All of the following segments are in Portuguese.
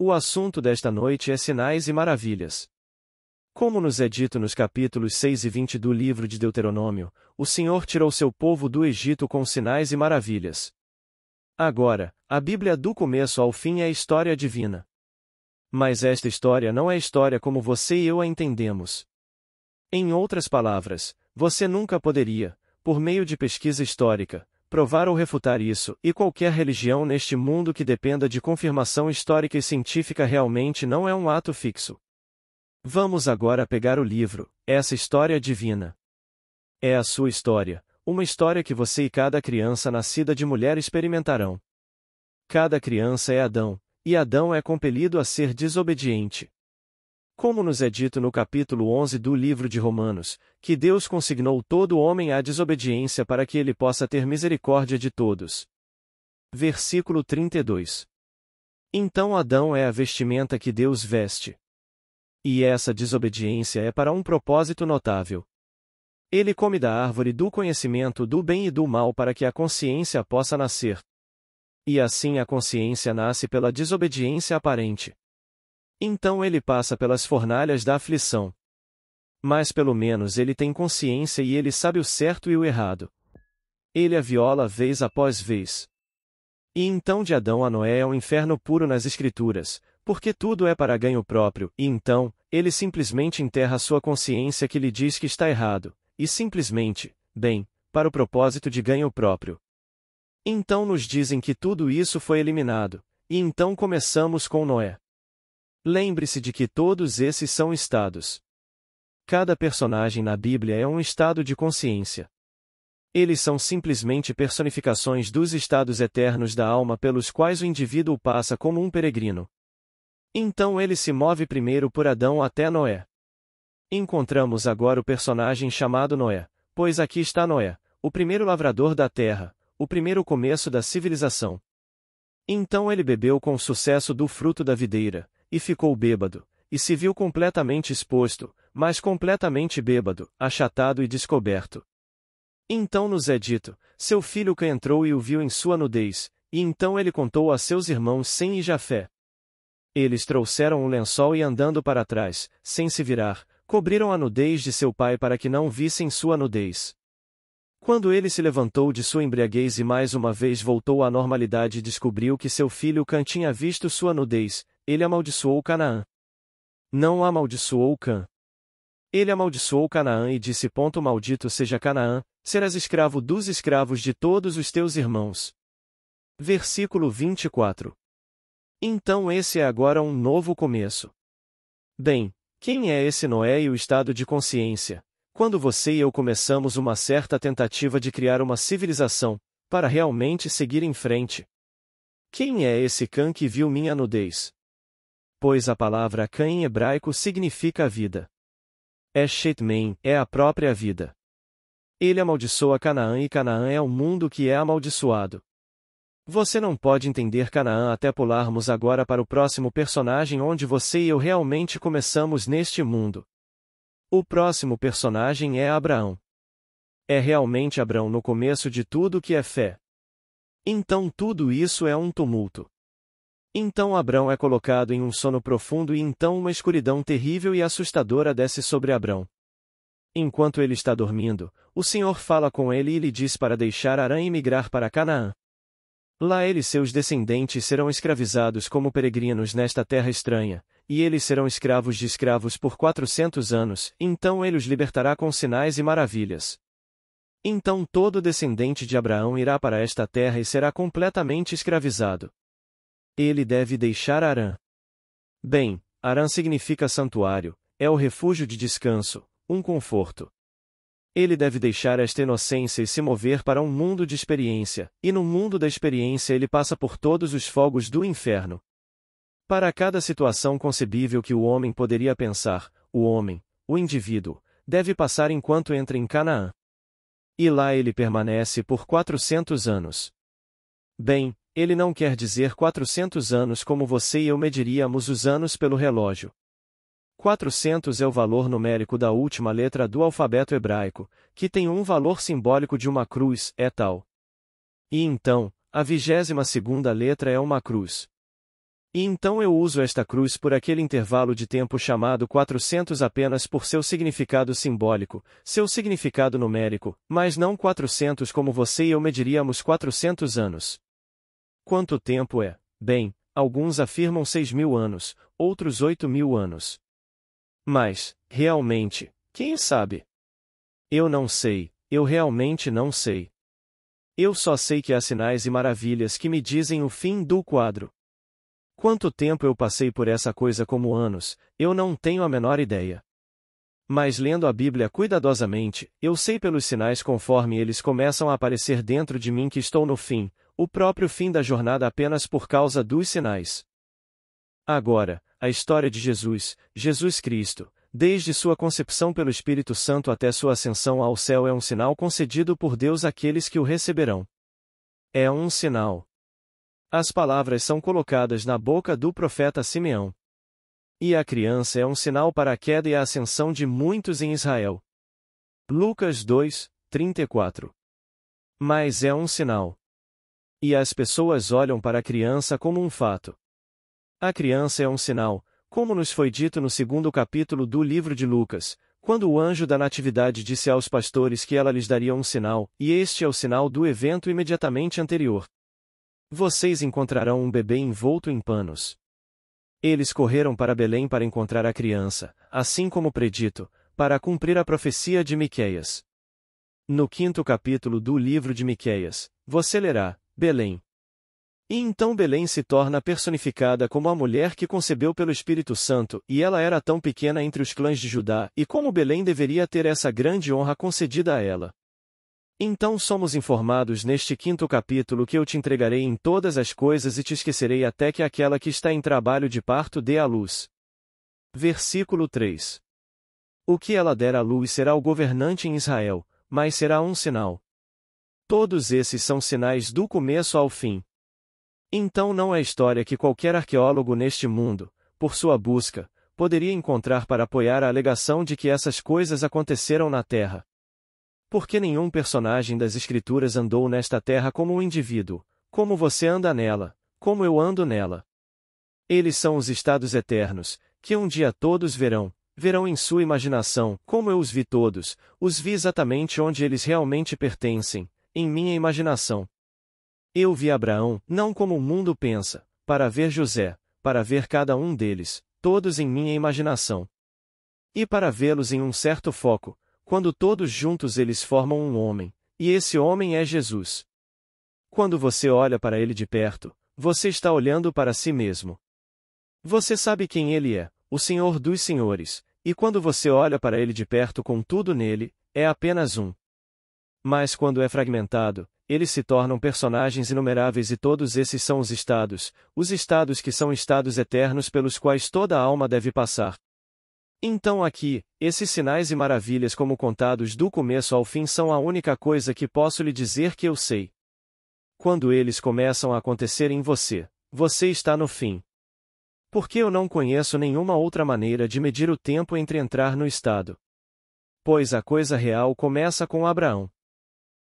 O assunto desta noite é sinais e maravilhas. Como nos é dito nos capítulos 6 e 20 do livro de Deuteronômio, o Senhor tirou seu povo do Egito com sinais e maravilhas. Agora, a Bíblia do começo ao fim é história divina. Mas esta história não é história como você e eu a entendemos. Em outras palavras, você nunca poderia, por meio de pesquisa histórica, provar ou refutar isso, e qualquer religião neste mundo que dependa de confirmação histórica e científica realmente não é um ato fixo. Vamos agora pegar o livro, essa história divina. É a sua história, uma história que você e cada criança nascida de mulher experimentarão. Cada criança é Adão, e Adão é compelido a ser desobediente. Como nos é dito no capítulo 11 do livro de Romanos, que Deus consignou todo homem à desobediência para que ele possa ter misericórdia de todos. Versículo 32. Então Adão é a vestimenta que Deus veste. E essa desobediência é para um propósito notável. Ele come da árvore do conhecimento do bem e do mal para que a consciência possa nascer. E assim a consciência nasce pela desobediência aparente. Então ele passa pelas fornalhas da aflição. Mas pelo menos ele tem consciência e ele sabe o certo e o errado. Ele a viola vez após vez. E então de Adão a Noé é um inferno puro nas Escrituras, porque tudo é para ganho próprio, e então, ele simplesmente enterra sua consciência que lhe diz que está errado, e simplesmente, bem, para o propósito de ganho próprio. Então nos dizem que tudo isso foi eliminado, e então começamos com Noé. Lembre-se de que todos esses são estados. Cada personagem na Bíblia é um estado de consciência. Eles são simplesmente personificações dos estados eternos da alma pelos quais o indivíduo passa como um peregrino. Então ele se move primeiro por Adão até Noé. Encontramos agora o personagem chamado Noé, pois aqui está Noé, o primeiro lavrador da terra, o primeiro começo da civilização. Então ele bebeu com sucesso do fruto da videira, e ficou bêbado, e se viu completamente exposto, mas completamente bêbado, achatado e descoberto. Então nos é dito, seu filho Cã entrou e o viu em sua nudez, e então ele contou a seus irmãos Sem e Jafé. Eles trouxeram um lençol e andando para trás, sem se virar, cobriram a nudez de seu pai para que não vissem sua nudez. Quando ele se levantou de sua embriaguez e mais uma vez voltou à normalidade e descobriu que seu filho Cã tinha visto sua nudez, ele amaldiçoou Canaã. Não amaldiçoou Cã. Ele amaldiçoou Canaã e disse: Maldito seja Canaã, serás escravo dos escravos de todos os teus irmãos. Versículo 24. Então esse é agora um novo começo. Bem, quem é esse Noé e o estado de consciência, quando você e eu começamos uma certa tentativa de criar uma civilização, para realmente seguir em frente? Quem é esse Cã que viu minha nudez? Pois a palavra Cã em hebraico significa vida. Shetman é a própria vida. Ele amaldiçoa Canaã e Canaã é o mundo que é amaldiçoado. Você não pode entender Canaã até pularmos agora para o próximo personagem onde você e eu realmente começamos neste mundo. O próximo personagem é Abraão. É realmente Abraão no começo de tudo que é fé. Então tudo isso é um tumulto. Então Abrão é colocado em um sono profundo e então uma escuridão terrível e assustadora desce sobre Abrão. Enquanto ele está dormindo, o Senhor fala com ele e lhe diz para deixar Harã e migrar para Canaã. Lá ele e seus descendentes serão escravizados como peregrinos nesta terra estranha, e eles serão escravos de escravos por 400 anos, então ele os libertará com sinais e maravilhas. Então todo descendente de Abraão irá para esta terra e será completamente escravizado. Ele deve deixar Harã. Bem, Harã significa santuário, é o refúgio de descanso, um conforto. Ele deve deixar esta inocência e se mover para um mundo de experiência, e no mundo da experiência ele passa por todos os fogos do inferno. Para cada situação concebível que o homem poderia pensar, o homem, o indivíduo, deve passar enquanto entra em Canaã. E lá ele permanece por 400 anos. Bem, ele não quer dizer 400 anos como você e eu mediríamos os anos pelo relógio. 400 é o valor numérico da última letra do alfabeto hebraico, que tem um valor simbólico de uma cruz, é tal. E então, a 22ª letra é uma cruz. E então eu uso esta cruz por aquele intervalo de tempo chamado 400 apenas por seu significado simbólico, seu significado numérico, mas não 400 como você e eu mediríamos 400 anos. Quanto tempo é? Bem, alguns afirmam 6.000 anos, outros 8.000 anos. Mas, realmente, quem sabe? Eu não sei, eu realmente não sei. Eu só sei que há sinais e maravilhas que me dizem o fim do quadro. Quanto tempo eu passei por essa coisa como anos, eu não tenho a menor ideia. Mas lendo a Bíblia cuidadosamente, eu sei pelos sinais conforme eles começam a aparecer dentro de mim que estou no fim, o próprio fim da jornada apenas por causa dos sinais. Agora, a história de Jesus, Jesus Cristo, desde sua concepção pelo Espírito Santo até sua ascensão ao céu é um sinal concedido por Deus àqueles que o receberão. É um sinal. As palavras são colocadas na boca do profeta Simeão. E a criança é um sinal para a queda e a ascensão de muitos em Israel. Lucas 2, 34. Mas é um sinal. E as pessoas olham para a criança como um fato. A criança é um sinal, como nos foi dito no 2º capítulo do livro de Lucas, quando o anjo da Natividade disse aos pastores que ela lhes daria um sinal, e este é o sinal do evento imediatamente anterior. Vocês encontrarão um bebê envolto em panos. Eles correram para Belém para encontrar a criança, assim como predito, para cumprir a profecia de Miqueias. No 5º capítulo do livro de Miqueias, você lerá, Belém. E então Belém se torna personificada como a mulher que concebeu pelo Espírito Santo, e ela era tão pequena entre os clãs de Judá, e como Belém deveria ter essa grande honra concedida a ela. Então somos informados neste 5º capítulo que eu te entregarei em todas as coisas e te esquecerei até que aquela que está em trabalho de parto dê à luz. Versículo 3. O que ela der à luz será o governante em Israel, mas será um sinal. Todos esses são sinais do começo ao fim. Então não é história que qualquer arqueólogo neste mundo, por sua busca, poderia encontrar para apoiar a alegação de que essas coisas aconteceram na Terra. Porque nenhum personagem das Escrituras andou nesta terra como um indivíduo, como você anda nela, como eu ando nela. Eles são os estados eternos, que um dia todos verão em sua imaginação, como eu os vi todos, os vi exatamente onde eles realmente pertencem, em minha imaginação. Eu vi Abraão, não como o mundo pensa, para ver José, para ver cada um deles, todos em minha imaginação. E para vê-los em um certo foco, quando todos juntos eles formam um homem, e esse homem é Jesus. Quando você olha para ele de perto, você está olhando para si mesmo. Você sabe quem ele é, o Senhor dos Senhores, e quando você olha para ele de perto com tudo nele, é apenas um. Mas quando é fragmentado, eles se tornam personagens inumeráveis e todos esses são os estados que são estados eternos pelos quais toda a alma deve passar. Então aqui, esses sinais e maravilhas como contados do começo ao fim são a única coisa que posso lhe dizer que eu sei. Quando eles começam a acontecer em você, você está no fim. Porque eu não conheço nenhuma outra maneira de medir o tempo entre entrar no estado. Pois a coisa real começa com Abraão.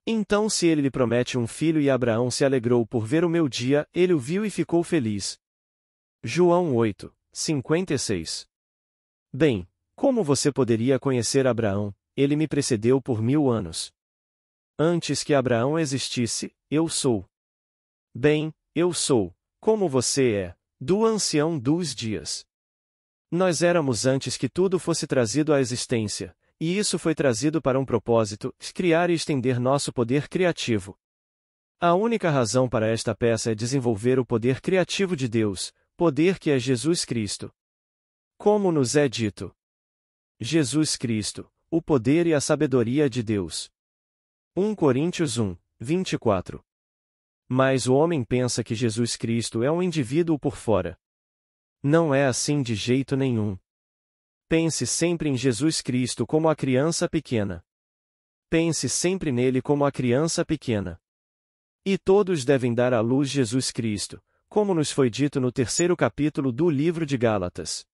Então se ele lhe promete um filho e Abraão se alegrou por ver o meu dia, ele o viu e ficou feliz. João 8, 56. Bem, como você poderia conhecer Abraão? Ele me precedeu por 1000 anos. Antes que Abraão existisse, eu sou. Bem, eu sou, como você é, do ancião dos dias. Nós éramos antes que tudo fosse trazido à existência, e isso foi trazido para um propósito, criar e estender nosso poder criativo. A única razão para esta peça é desenvolver o poder criativo de Deus, poder que é Jesus Cristo. Como nos é dito. Jesus Cristo, o poder e a sabedoria de Deus. 1 Coríntios 1, 24. Mas o homem pensa que Jesus Cristo é um indivíduo por fora. Não é assim de jeito nenhum. Pense sempre em Jesus Cristo como a criança pequena. Pense sempre nele como a criança pequena. E todos devem dar à luz Jesus Cristo, como nos foi dito no 3º capítulo do livro de Gálatas.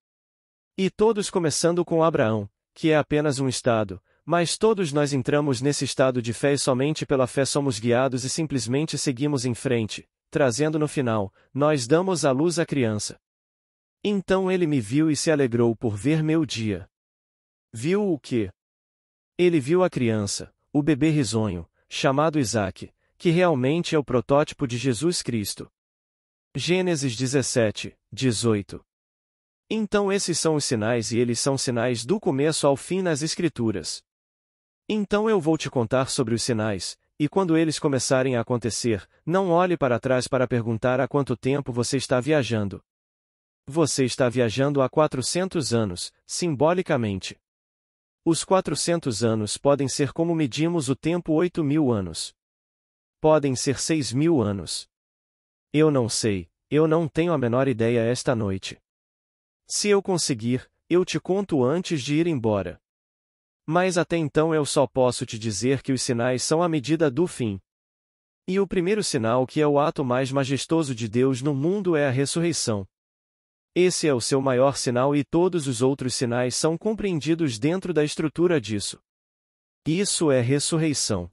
E todos começando com Abraão, que é apenas um estado, mas todos nós entramos nesse estado de fé e somente pela fé somos guiados e simplesmente seguimos em frente, trazendo no final: nós damos à luz a criança. Então ele me viu e se alegrou por ver meu dia. Viu o quê? Ele viu a criança, o bebê risonho, chamado Isaque, que realmente é o protótipo de Jesus Cristo. Gênesis 17, 18. Então esses são os sinais e eles são sinais do começo ao fim nas Escrituras. Então eu vou te contar sobre os sinais, e quando eles começarem a acontecer, não olhe para trás para perguntar há quanto tempo você está viajando. Você está viajando há 400 anos, simbolicamente. Os 400 anos podem ser como medimos o tempo 8.000 anos. Podem ser 6.000 anos. Eu não sei, eu não tenho a menor ideia esta noite. Se eu conseguir, eu te conto antes de ir embora. Mas até então eu só posso te dizer que os sinais são a medida do fim. E o primeiro sinal, que é o ato mais majestoso de Deus no mundo, é a ressurreição. Esse é o seu maior sinal e todos os outros sinais são compreendidos dentro da estrutura disso. Isso é ressurreição.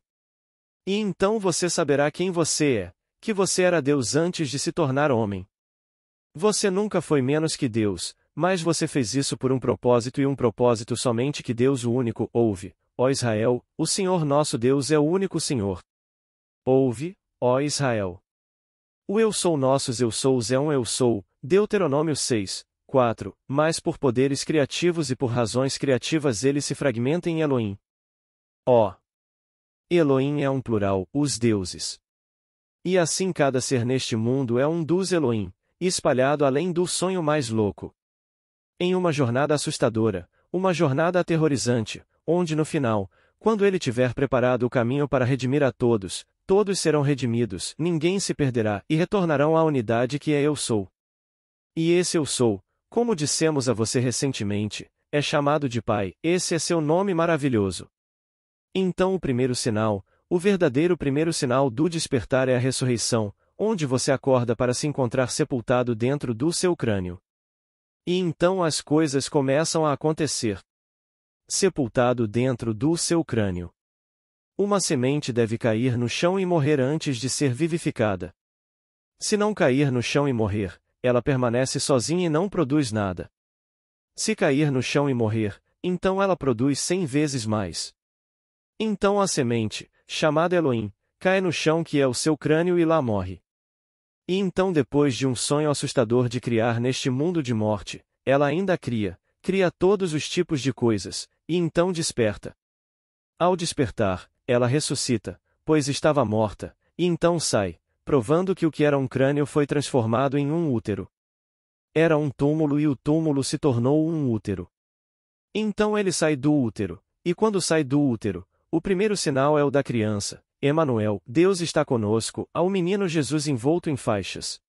E então você saberá quem você é, que você era Deus antes de se tornar homem. Você nunca foi menos que Deus, mas você fez isso por um propósito e um propósito somente que Deus o único ouve, ó Israel, o Senhor nosso Deus é o único Senhor. Ouve, ó Israel. O eu sou nossos eu sous é um eu sou, Deuteronômio 6, 4, mas por poderes criativos e por razões criativas ele se fragmenta em Elohim. Ó. Elohim é um plural, os deuses. E assim cada ser neste mundo é um dos Elohim, espalhado além do sonho mais louco. Em uma jornada assustadora, uma jornada aterrorizante, onde no final, quando ele tiver preparado o caminho para redimir a todos, todos serão redimidos, ninguém se perderá e retornarão à unidade que é Eu Sou. E esse Eu Sou, como dissemos a você recentemente, é chamado de Pai, esse é seu nome maravilhoso. Então o primeiro sinal, o verdadeiro primeiro sinal do despertar é a ressurreição, onde você acorda para se encontrar sepultado dentro do seu crânio. E então as coisas começam a acontecer. Sepultado dentro do seu crânio. Uma semente deve cair no chão e morrer antes de ser vivificada. Se não cair no chão e morrer, ela permanece sozinha e não produz nada. Se cair no chão e morrer, então ela produz 100 vezes mais. Então a semente, chamada Elohim, cai no chão que é o seu crânio e lá morre. E então depois de um sonho assustador de criar neste mundo de morte, ela ainda cria todos os tipos de coisas, e então desperta. Ao despertar, ela ressuscita, pois estava morta, e então sai, provando que o que era um crânio foi transformado em um útero. Era um túmulo e o túmulo se tornou um útero. Então ele sai do útero, e quando sai do útero, o primeiro sinal é o da criança, Emanuel, Deus está conosco, ao menino Jesus envolto em faixas.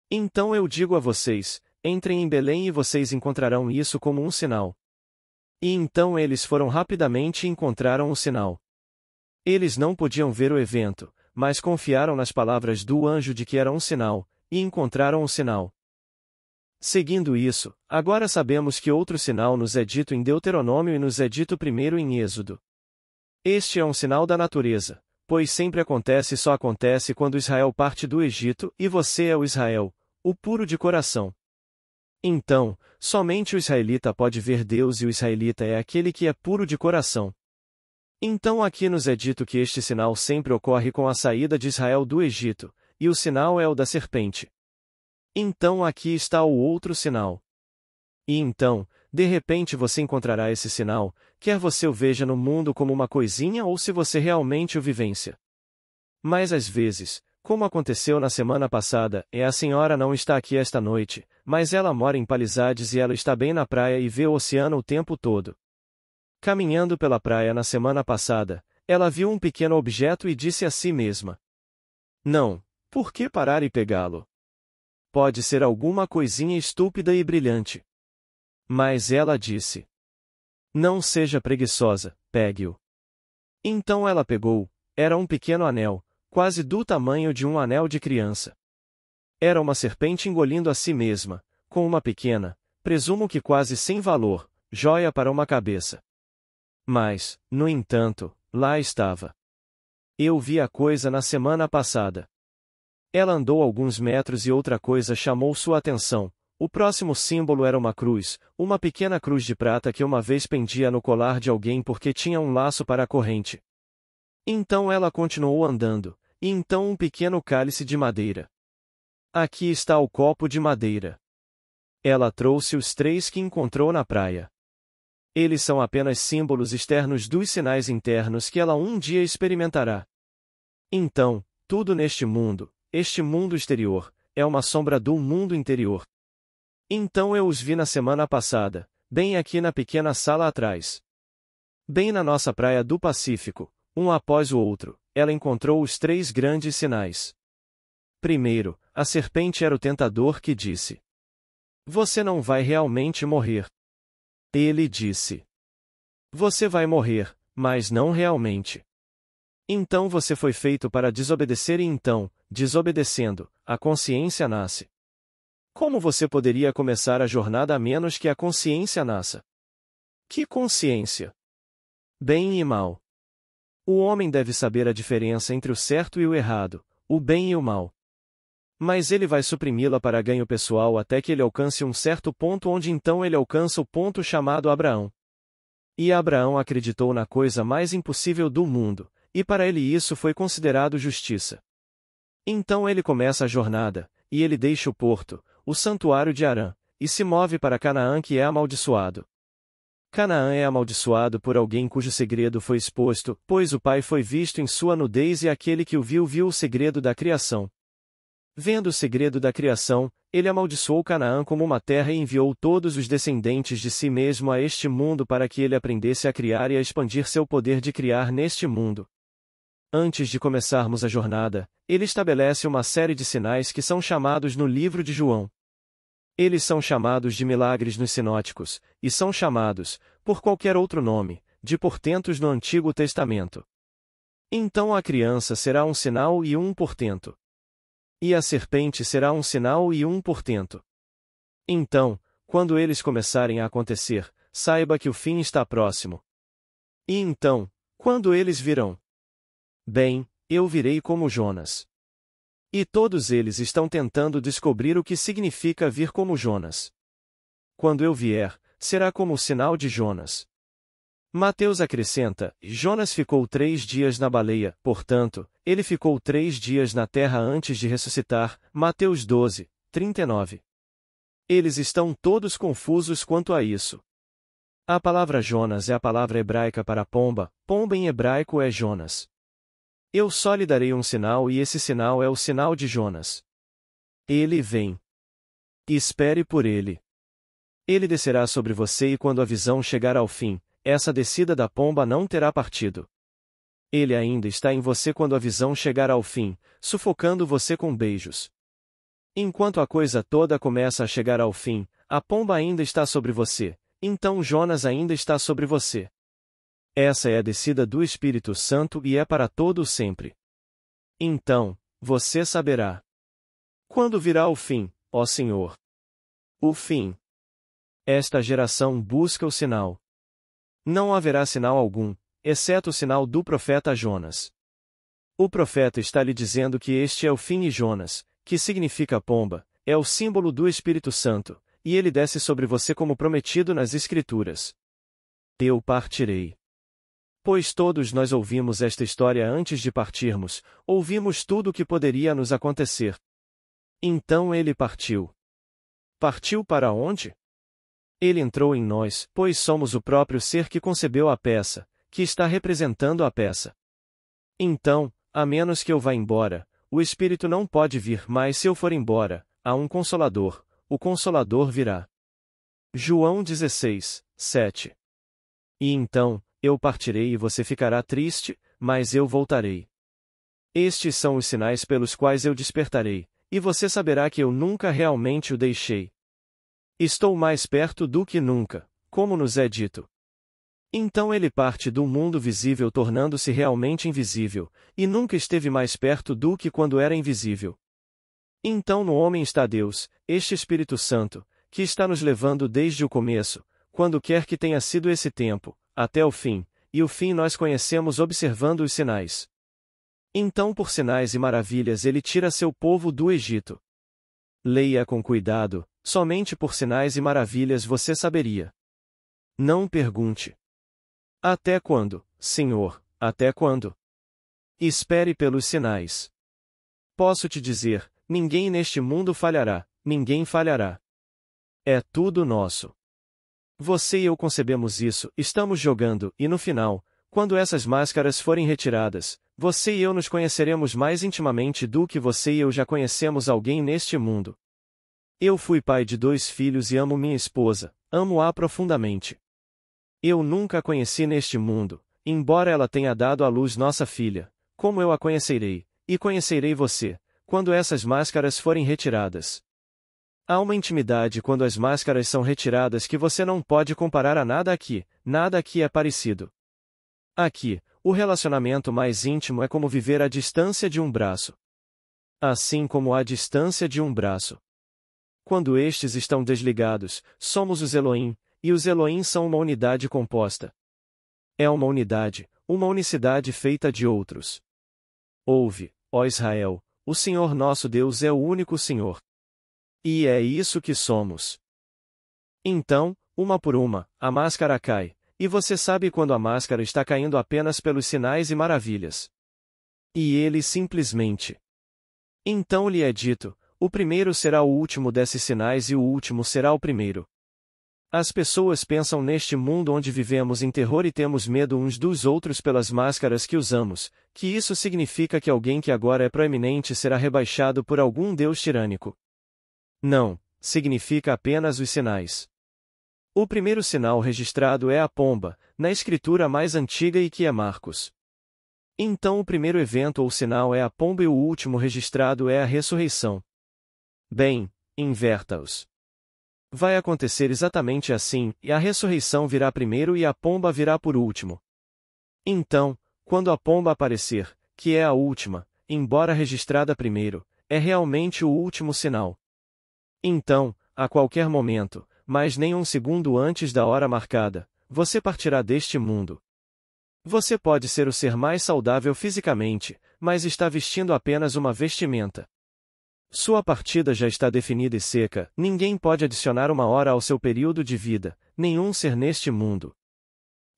Então eu digo a vocês, entrem em Belém e vocês encontrarão isso como um sinal. E então eles foram rapidamente e encontraram o sinal. Eles não podiam ver o evento, mas confiaram nas palavras do anjo de que era um sinal, e encontraram o sinal. Seguindo isso, agora sabemos que outro sinal nos é dito em Deuteronômio e nos é dito primeiro em Êxodo. Este é um sinal da natureza, pois sempre acontece e só acontece quando Israel parte do Egito e você é o Israel, o puro de coração. Então, somente o israelita pode ver Deus e o israelita é aquele que é puro de coração. Então aqui nos é dito que este sinal sempre ocorre com a saída de Israel do Egito, e o sinal é o da serpente. Então aqui está o outro sinal. E então, de repente você encontrará esse sinal, quer você o veja no mundo como uma coisinha ou se você realmente o vivencia. Mas às vezes, como aconteceu na semana passada, a senhora não está aqui esta noite, mas ela mora em Palisades e ela está bem na praia e vê o oceano o tempo todo. Caminhando pela praia na semana passada, ela viu um pequeno objeto e disse a si mesma: não, por que parar e pegá-lo? Pode ser alguma coisinha estúpida e brilhante. Mas ela disse: não seja preguiçosa, pegue-o. Então ela pegou, era um pequeno anel, quase do tamanho de um anel de criança. Era uma serpente engolindo a si mesma, com uma pequena, presumo que quase sem valor, joia para uma cabeça. Mas, no entanto, lá estava. Eu vi a coisa na semana passada. Ela andou alguns metros e outra coisa chamou sua atenção. O próximo símbolo era uma cruz, uma pequena cruz de prata que uma vez pendia no colar de alguém porque tinha um laço para a corrente. Então ela continuou andando, e então um pequeno cálice de madeira. Aqui está o copo de madeira. Ela trouxe os 3 que encontrou na praia. Eles são apenas símbolos externos dos sinais internos que ela um dia experimentará. Então, tudo neste mundo, este mundo exterior, é uma sombra do mundo interior. Então eu os vi na semana passada, bem aqui na pequena sala atrás. Bem na nossa praia do Pacífico, um após o outro, ela encontrou os 3 grandes sinais. Primeiro, a serpente era o tentador que disse: "Você não vai realmente morrer." Ele disse: "Você vai morrer, mas não realmente." Então você foi feito para desobedecer e então, desobedecendo, a consciência nasce. Como você poderia começar a jornada a menos que a consciência nasça? Que consciência? Bem e mal. O homem deve saber a diferença entre o certo e o errado, o bem e o mal. Mas ele vai suprimi-la para ganho pessoal até que ele alcance um certo ponto onde então ele alcança o ponto chamado Abraão. E Abraão acreditou na coisa mais impossível do mundo, e para ele isso foi considerado justiça. Então ele começa a jornada, e ele deixa o porto, o santuário de Harã, e se move para Canaã que é amaldiçoado. Canaã é amaldiçoado por alguém cujo segredo foi exposto, pois o pai foi visto em sua nudez e aquele que o viu viu o segredo da criação. Vendo o segredo da criação, ele amaldiçoou Canaã como uma terra e enviou todos os descendentes de si mesmo a este mundo para que ele aprendesse a criar e a expandir seu poder de criar neste mundo. Antes de começarmos a jornada, ele estabelece uma série de sinais que são chamados no livro de João. Eles são chamados de milagres nos sinóticos, e são chamados, por qualquer outro nome, de portentos no Antigo Testamento. Então a criança será um sinal e um portento. E a serpente será um sinal e um portento. Então, quando eles começarem a acontecer, saiba que o fim está próximo. E então, quando eles virão? Bem, eu virei como Jonas. E todos eles estão tentando descobrir o que significa vir como Jonas. Quando eu vier, será como o sinal de Jonas. Mateus acrescenta: Jonas ficou 3 dias na baleia, portanto, ele ficou 3 dias na terra antes de ressuscitar. Mateus 12, 39. Eles estão todos confusos quanto a isso. A palavra Jonas é a palavra hebraica para pomba, pomba em hebraico é Jonas. Eu só lhe darei um sinal e esse sinal é o sinal de Jonas. Ele vem. Espere por ele. Ele descerá sobre você e quando a visão chegar ao fim, essa descida da pomba não terá partido. Ele ainda está em você quando a visão chegar ao fim, sufocando você com beijos. Enquanto a coisa toda começa a chegar ao fim, a pomba ainda está sobre você, então Jonas ainda está sobre você. Essa é a descida do Espírito Santo e é para todo o sempre. Então, você saberá. Quando virá o fim, ó Senhor? O fim. Esta geração busca o sinal. Não haverá sinal algum, exceto o sinal do profeta Jonas. O profeta está lhe dizendo que este é o fim e Jonas, que significa pomba, é o símbolo do Espírito Santo, e ele desce sobre você como prometido nas Escrituras. Eu partirei. Pois todos nós ouvimos esta história antes de partirmos, ouvimos tudo o que poderia nos acontecer. Então ele partiu. Partiu para onde? Ele entrou em nós, pois somos o próprio ser que concebeu a peça, que está representando a peça. Então, a menos que eu vá embora, o Espírito não pode vir, mas se eu for embora, há um Consolador, o Consolador virá. João 16, 7. E então, eu partirei e você ficará triste, mas eu voltarei. Estes são os sinais pelos quais eu despertarei, e você saberá que eu nunca realmente o deixei. Estou mais perto do que nunca, como nos é dito. Então ele parte do mundo visível tornando-se realmente invisível, e nunca esteve mais perto do que quando era invisível. Então no homem está Deus, este Espírito Santo, que está nos levando desde o começo, quando quer que tenha sido esse tempo, até o fim, e o fim nós conhecemos observando os sinais. Então por sinais e maravilhas ele tira seu povo do Egito. Leia com cuidado, somente por sinais e maravilhas você saberia. Não pergunte. Até quando, Senhor, até quando? Espere pelos sinais. Posso te dizer, ninguém neste mundo falhará, ninguém falhará. É tudo nosso. Você e eu concebemos isso, estamos jogando, e no final, quando essas máscaras forem retiradas, você e eu nos conheceremos mais intimamente do que você e eu já conhecemos alguém neste mundo. Eu fui pai de 2 filhos e amo minha esposa, amo-a profundamente. Eu nunca a conheci neste mundo, embora ela tenha dado à luz nossa filha, como eu a conhecerei, e conhecerei você, quando essas máscaras forem retiradas. Há uma intimidade quando as máscaras são retiradas que você não pode comparar a nada aqui é parecido. Aqui, o relacionamento mais íntimo é como viver à distância de um braço. Assim como à distância de um braço. Quando estes estão desligados, somos os Elohim, e os Elohim são uma unidade composta. É uma unidade, uma unicidade feita de outros. Ouve, ó Israel, o Senhor nosso Deus é o único Senhor. E é isso que somos. Então, uma por uma, a máscara cai, e você sabe quando a máscara está caindo apenas pelos sinais e maravilhas. E ele simplesmente. Então lhe é dito, o primeiro será o último desses sinais e o último será o primeiro. As pessoas pensam neste mundo onde vivemos em terror e temos medo uns dos outros pelas máscaras que usamos, que isso significa que alguém que agora é proeminente será rebaixado por algum deus tirânico. Não, significa apenas os sinais. O primeiro sinal registrado é a pomba, na escritura mais antiga e que é Marcos. Então o primeiro evento ou sinal é a pomba e o último registrado é a ressurreição. Bem, inverta-os. Vai acontecer exatamente assim, e a ressurreição virá primeiro e a pomba virá por último. Então, quando a pomba aparecer, que é a última, embora registrada primeiro, é realmente o último sinal. Então, a qualquer momento, mas nem um segundo antes da hora marcada, você partirá deste mundo. Você pode ser o ser mais saudável fisicamente, mas está vestindo apenas uma vestimenta. Sua partida já está definida e seca, ninguém pode adicionar uma hora ao seu período de vida, nenhum ser neste mundo.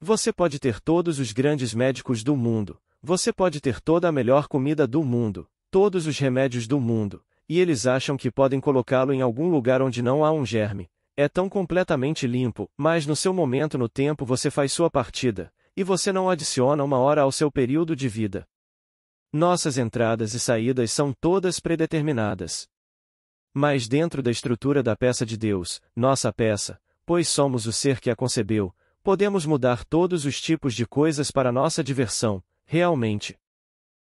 Você pode ter todos os grandes médicos do mundo, você pode ter toda a melhor comida do mundo, todos os remédios do mundo, e eles acham que podem colocá-lo em algum lugar onde não há um germe. É tão completamente limpo, mas no seu momento no tempo você faz sua partida, e você não adiciona uma hora ao seu período de vida. Nossas entradas e saídas são todas predeterminadas. Mas dentro da estrutura da peça de Deus, nossa peça, pois somos o ser que a concebeu, podemos mudar todos os tipos de coisas para nossa diversão, realmente.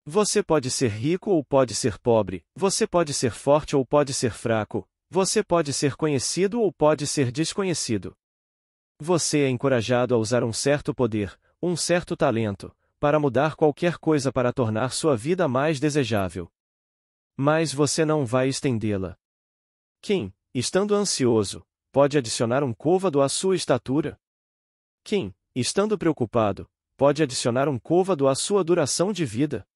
Você pode ser rico ou pode ser pobre, você pode ser forte ou pode ser fraco, você pode ser conhecido ou pode ser desconhecido. Você é encorajado a usar um certo poder, um certo talento, para mudar qualquer coisa para tornar sua vida mais desejável. Mas você não vai estendê-la. Quem, estando ansioso, pode adicionar um côvado à sua estatura? Quem, estando preocupado, pode adicionar um côvado à sua duração de vida?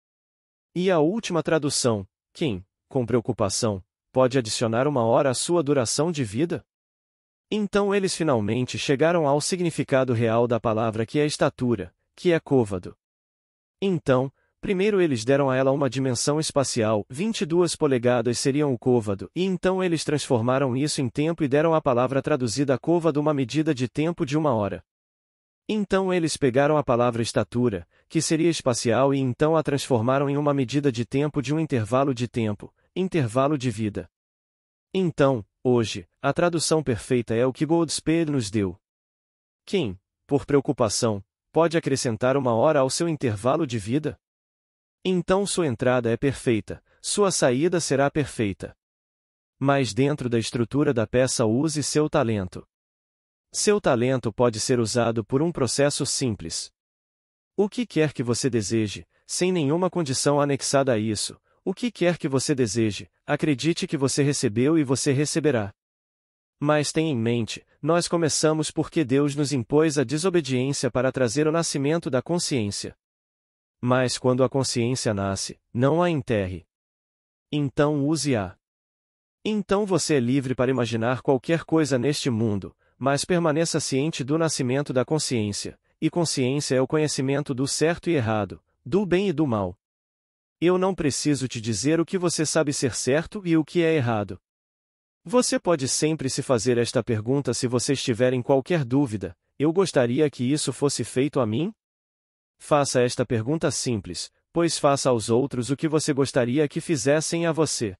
E a última tradução, quem, com preocupação, pode adicionar uma hora à sua duração de vida? Então eles finalmente chegaram ao significado real da palavra que é estatura, que é côvado. Então, primeiro eles deram a ela uma dimensão espacial, 22 polegadas seriam o côvado, e então eles transformaram isso em tempo e deram à palavra traduzida côvado uma medida de tempo de 1 hora. Então eles pegaram a palavra estatura, que seria espacial e então a transformaram em uma medida de tempo de um intervalo de tempo, intervalo de vida. Então, hoje, a tradução perfeita é o que Goldspeed nos deu. Quem, por preocupação, pode acrescentar 1 hora ao seu intervalo de vida? Então sua entrada é perfeita, sua saída será perfeita. Mas dentro da estrutura da peça use seu talento. Seu talento pode ser usado por um processo simples. O que quer que você deseje, sem nenhuma condição anexada a isso, o que quer que você deseje, acredite que você recebeu e você receberá. Mas tenha em mente, nós começamos porque Deus nos impôs a desobediência para trazer o nascimento da consciência. Mas quando a consciência nasce, não a enterre. Então use-a. Então você é livre para imaginar qualquer coisa neste mundo, mas permaneça ciente do nascimento da consciência, e consciência é o conhecimento do certo e errado, do bem e do mal. Eu não preciso te dizer o que você sabe ser certo e o que é errado. Você pode sempre se fazer esta pergunta se você estiver em qualquer dúvida: eu gostaria que isso fosse feito a mim? Faça esta pergunta simples, pois faça aos outros o que você gostaria que fizessem a você.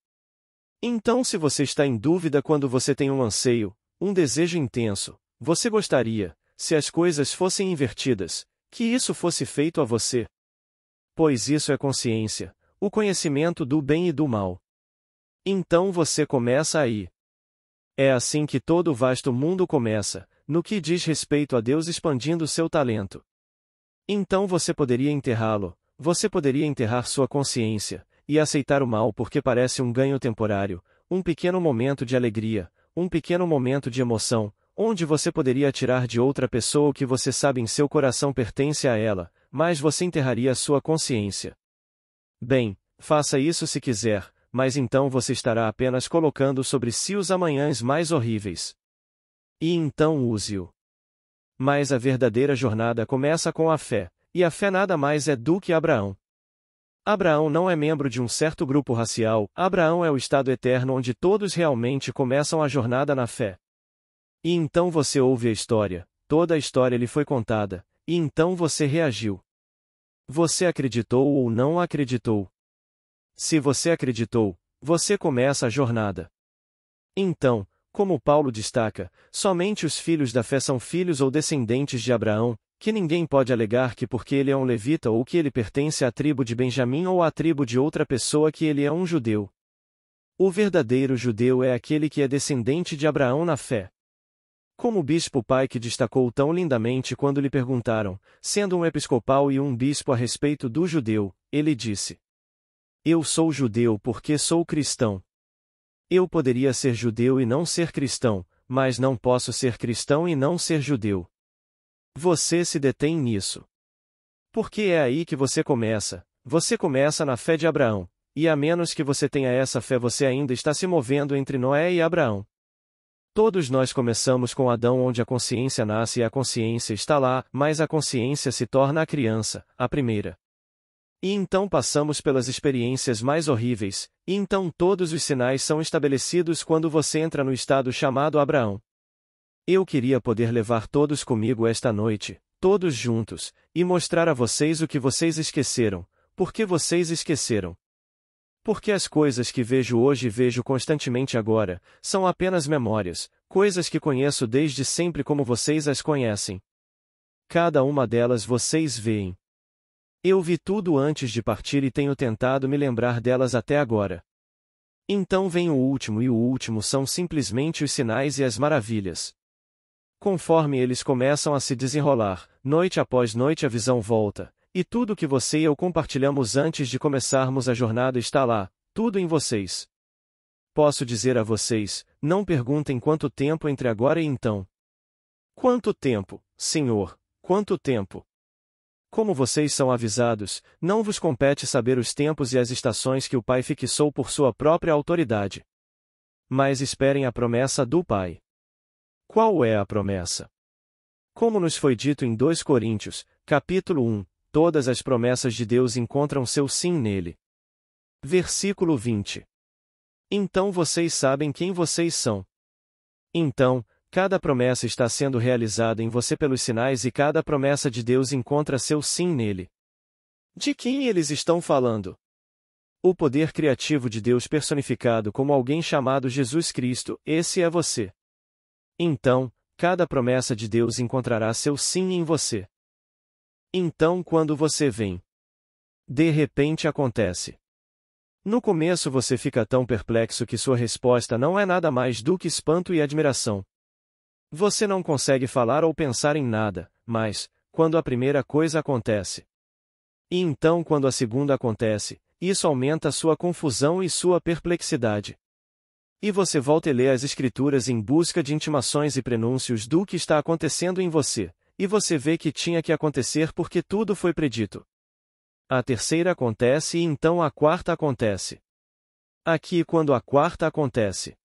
Então, se você está em dúvida quando você tem um anseio, um desejo intenso, você gostaria, se as coisas fossem invertidas, que isso fosse feito a você. Pois isso é consciência, o conhecimento do bem e do mal. Então você começa aí. É assim que todo o vasto mundo começa, no que diz respeito a Deus expandindo seu talento. Então você poderia enterrá-lo, você poderia enterrar sua consciência, e aceitar o mal porque parece um ganho temporário, um pequeno momento de alegria, um pequeno momento de emoção, onde você poderia tirar de outra pessoa o que você sabe em seu coração pertence a ela, mas você enterraria sua consciência. Bem, faça isso se quiser, mas então você estará apenas colocando sobre si os amanhãs mais horríveis. E então use-o. Mas a verdadeira jornada começa com a fé, e a fé nada mais é do que Abraão. Abraão não é membro de um certo grupo racial, Abraão é o estado eterno onde todos realmente começam a jornada na fé. E então você ouve a história, toda a história lhe foi contada, e então você reagiu. Você acreditou ou não acreditou? Se você acreditou, você começa a jornada. Então, como Paulo destaca, somente os filhos da fé são filhos ou descendentes de Abraão, que ninguém pode alegar que porque ele é um levita ou que ele pertence à tribo de Benjamim ou à tribo de outra pessoa que ele é um judeu. O verdadeiro judeu é aquele que é descendente de Abraão na fé. Como o bispo Pike destacou tão lindamente quando lhe perguntaram, sendo um episcopal e um bispo a respeito do judeu, ele disse: Eu sou judeu porque sou cristão. Eu poderia ser judeu e não ser cristão, mas não posso ser cristão e não ser judeu. Você se detém nisso. Porque é aí que você começa na fé de Abraão, e a menos que você tenha essa fé você ainda está se movendo entre Noé e Abraão. Todos nós começamos com Adão onde a consciência nasce e a consciência está lá, mas a consciência se torna a criança, a primeira. E então passamos pelas experiências mais horríveis, e então todos os sinais são estabelecidos quando você entra no estado chamado Abraão. Eu queria poder levar todos comigo esta noite, todos juntos, e mostrar a vocês o que vocês esqueceram, porque vocês esqueceram. Porque as coisas que vejo hoje e vejo constantemente agora, são apenas memórias, coisas que conheço desde sempre como vocês as conhecem. Cada uma delas vocês veem. Eu vi tudo antes de partir e tenho tentado me lembrar delas até agora. Então vem o último e o último são simplesmente os sinais e as maravilhas. Conforme eles começam a se desenrolar, noite após noite a visão volta, e tudo que você e eu compartilhamos antes de começarmos a jornada está lá, tudo em vocês. Posso dizer a vocês, não perguntem quanto tempo entre agora e então. Quanto tempo, Senhor, quanto tempo? Como vocês são avisados, não vos compete saber os tempos e as estações que o Pai fixou por sua própria autoridade. Mas esperem a promessa do Pai. Qual é a promessa? Como nos foi dito em 2 Coríntios, capítulo 1, todas as promessas de Deus encontram seu sim nele. Versículo 20. Então vocês sabem quem vocês são. Então, cada promessa está sendo realizada em você pelos sinais e cada promessa de Deus encontra seu sim nele. De quem eles estão falando? O poder criativo de Deus personificado como alguém chamado Jesus Cristo, esse é você. Então, cada promessa de Deus encontrará seu sim em você. Então quando você vem, de repente acontece. No começo você fica tão perplexo que sua resposta não é nada mais do que espanto e admiração. Você não consegue falar ou pensar em nada, mas, quando a primeira coisa acontece. E então quando a segunda acontece, isso aumenta sua confusão e sua perplexidade. E você volta e lê as Escrituras em busca de intimações e prenúncios do que está acontecendo em você, e você vê que tinha que acontecer porque tudo foi predito. A terceira acontece e então a quarta acontece. Aqui quando a quarta acontece.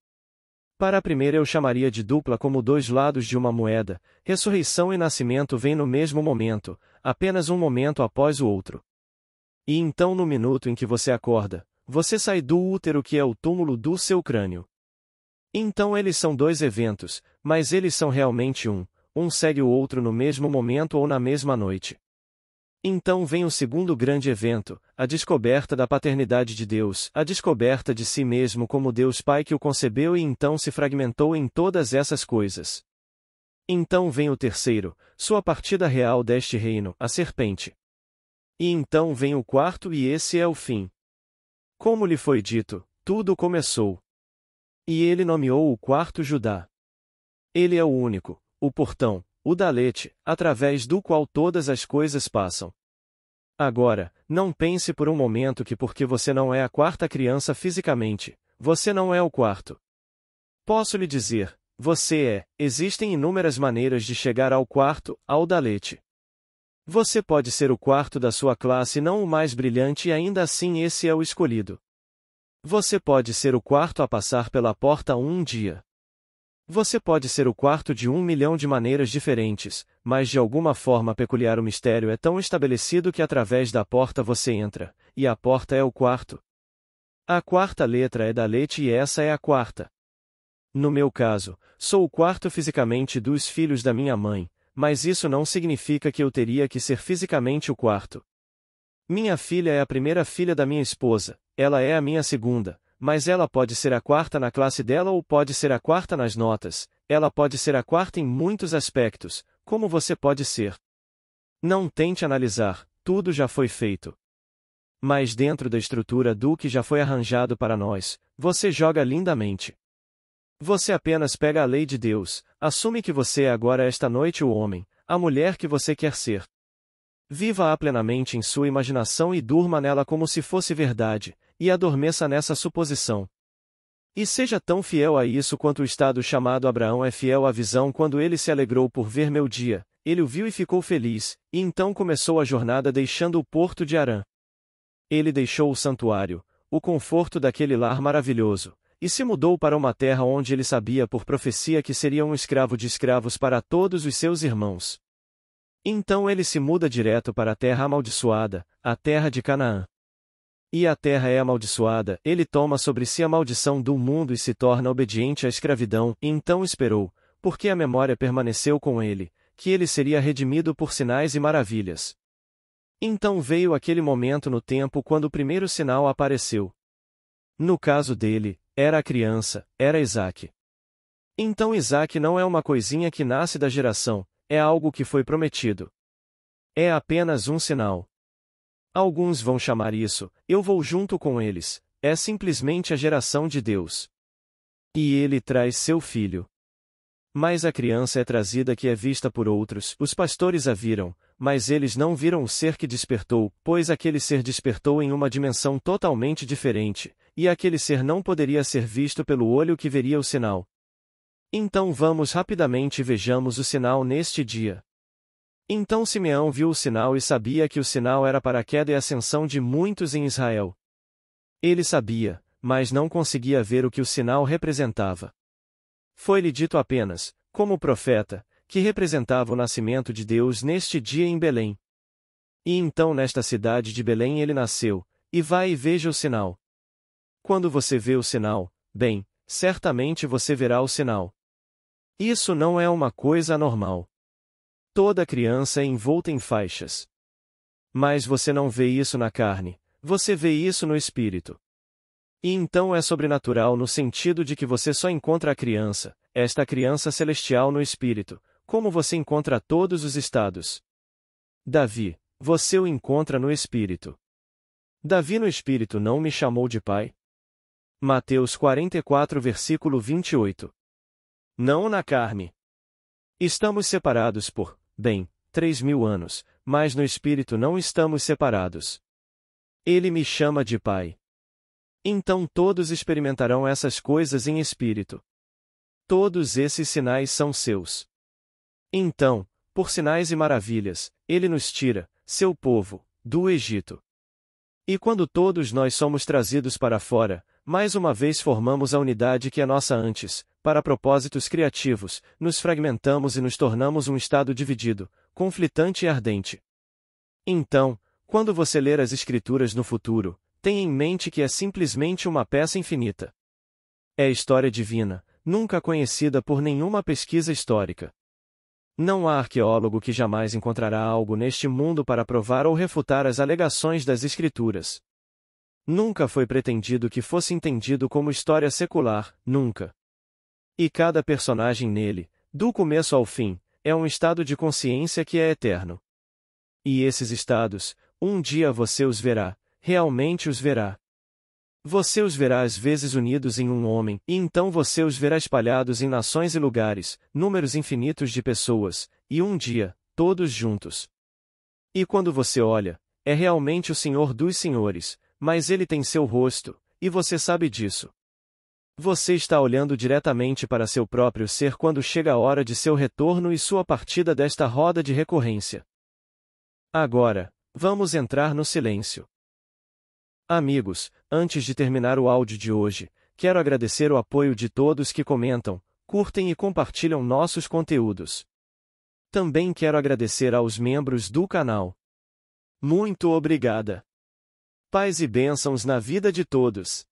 Para a primeira eu chamaria de dupla como dois lados de uma moeda, ressurreição e nascimento vêm no mesmo momento, apenas um momento após o outro. E então no minuto em que você acorda, você sai do útero que é o túmulo do seu crânio. Então eles são dois eventos, mas eles são realmente um segue o outro no mesmo momento ou na mesma noite. Então vem o segundo grande evento, a descoberta da paternidade de Deus, a descoberta de si mesmo como Deus Pai que o concebeu e então se fragmentou em todas essas coisas. Então vem o terceiro, sua partida real deste reino, a serpente. E então vem o quarto e esse é o fim. Como lhe foi dito, tudo começou. E ele nomeou o quarto Judá. Ele é o único, o portão, o dalete, através do qual todas as coisas passam. Agora, não pense por um momento que porque você não é a quarta criança fisicamente, você não é o quarto. Posso lhe dizer, você é, existem inúmeras maneiras de chegar ao quarto, ao dalete. Você pode ser o quarto da sua classe não o mais brilhante e ainda assim esse é o escolhido. Você pode ser o quarto a passar pela porta um dia. Você pode ser o quarto de 1 milhão de maneiras diferentes, mas de alguma forma peculiar o mistério é tão estabelecido que através da porta você entra, e a porta é o quarto. A quarta letra é dalete e essa é a quarta. No meu caso, sou o quarto fisicamente dos filhos da minha mãe, mas isso não significa que eu teria que ser fisicamente o quarto. Minha filha é a primeira filha da minha esposa, ela é a minha segunda, mas ela pode ser a quarta na classe dela ou pode ser a quarta nas notas, ela pode ser a quarta em muitos aspectos, como você pode ser. Não tente analisar, tudo já foi feito. Mas dentro da estrutura do que já foi arranjado para nós, você joga lindamente. Você apenas pega a lei de Deus, assume que você é agora esta noite o homem, a mulher que você quer ser. Viva-a plenamente em sua imaginação e durma nela como se fosse verdade, e adormeça nessa suposição. E seja tão fiel a isso quanto o estado chamado Abraão é fiel à visão quando ele se alegrou por ver meu dia, ele o viu e ficou feliz, e então começou a jornada deixando o porto de Harã. Ele deixou o santuário, o conforto daquele lar maravilhoso, e se mudou para uma terra onde ele sabia por profecia que seria um escravo de escravos para todos os seus irmãos. Então ele se muda direto para a terra amaldiçoada, a terra de Canaã. E a terra é amaldiçoada, ele toma sobre si a maldição do mundo e se torna obediente à escravidão, e então esperou, porque a memória permaneceu com ele, que ele seria redimido por sinais e maravilhas. Então veio aquele momento no tempo quando o primeiro sinal apareceu. No caso dele, era a criança, era Isaque. Então Isaque não é uma coisinha que nasce da geração, é algo que foi prometido. É apenas um sinal. Alguns vão chamar isso, eu vou junto com eles, é simplesmente a geração de Deus. E ele traz seu filho. Mas a criança é trazida que é vista por outros, os pastores a viram, mas eles não viram o ser que despertou, pois aquele ser despertou em uma dimensão totalmente diferente, e aquele ser não poderia ser visto pelo olho que veria o sinal. Então vamos rapidamente e vejamos o sinal neste dia. Então Simeão viu o sinal e sabia que o sinal era para a queda e ascensão de muitos em Israel. Ele sabia, mas não conseguia ver o que o sinal representava. Foi-lhe dito apenas, como profeta, que representava o nascimento de Deus neste dia em Belém. E então nesta cidade de Belém ele nasceu, e vai e veja o sinal. Quando você vê o sinal, bem, certamente você verá o sinal. Isso não é uma coisa anormal. Toda criança é envolta em faixas. Mas você não vê isso na carne, você vê isso no espírito. E então é sobrenatural no sentido de que você só encontra a criança, esta criança celestial no espírito, como você encontra todos os estados. Davi, você o encontra no espírito. Davi no espírito não me chamou de pai? Mateus 44 versículo 28. Não na carne. Estamos separados por, 3.000 anos, mas no espírito não estamos separados. Ele me chama de pai. Então todos experimentarão essas coisas em espírito. Todos esses sinais são seus. Então, por sinais e maravilhas, ele nos tira, seu povo, do Egito. E quando todos nós somos trazidos para fora, mais uma vez formamos a unidade que é nossa antes, para propósitos criativos, nos fragmentamos e nos tornamos um estado dividido, conflitante e ardente. Então, quando você ler as Escrituras no futuro, tenha em mente que é simplesmente uma peça infinita. É história divina, nunca conhecida por nenhuma pesquisa histórica. Não há arqueólogo que jamais encontrará algo neste mundo para provar ou refutar as alegações das Escrituras. Nunca foi pretendido que fosse entendido como história secular, nunca. E cada personagem nele, do começo ao fim, é um estado de consciência que é eterno. E esses estados, um dia você os verá, realmente os verá. Você os verá às vezes unidos em um homem, e então você os verá espalhados em nações e lugares, números infinitos de pessoas, e um dia, todos juntos. E quando você olha, é realmente o Senhor dos Senhores, mas ele tem seu rosto, e você sabe disso. Você está olhando diretamente para seu próprio ser quando chega a hora de seu retorno e sua partida desta roda de recorrência. Agora, vamos entrar no silêncio. Amigos, antes de terminar o áudio de hoje, quero agradecer o apoio de todos que comentam, curtem e compartilham nossos conteúdos. Também quero agradecer aos membros do canal. Muito obrigada. Paz e bênçãos na vida de todos.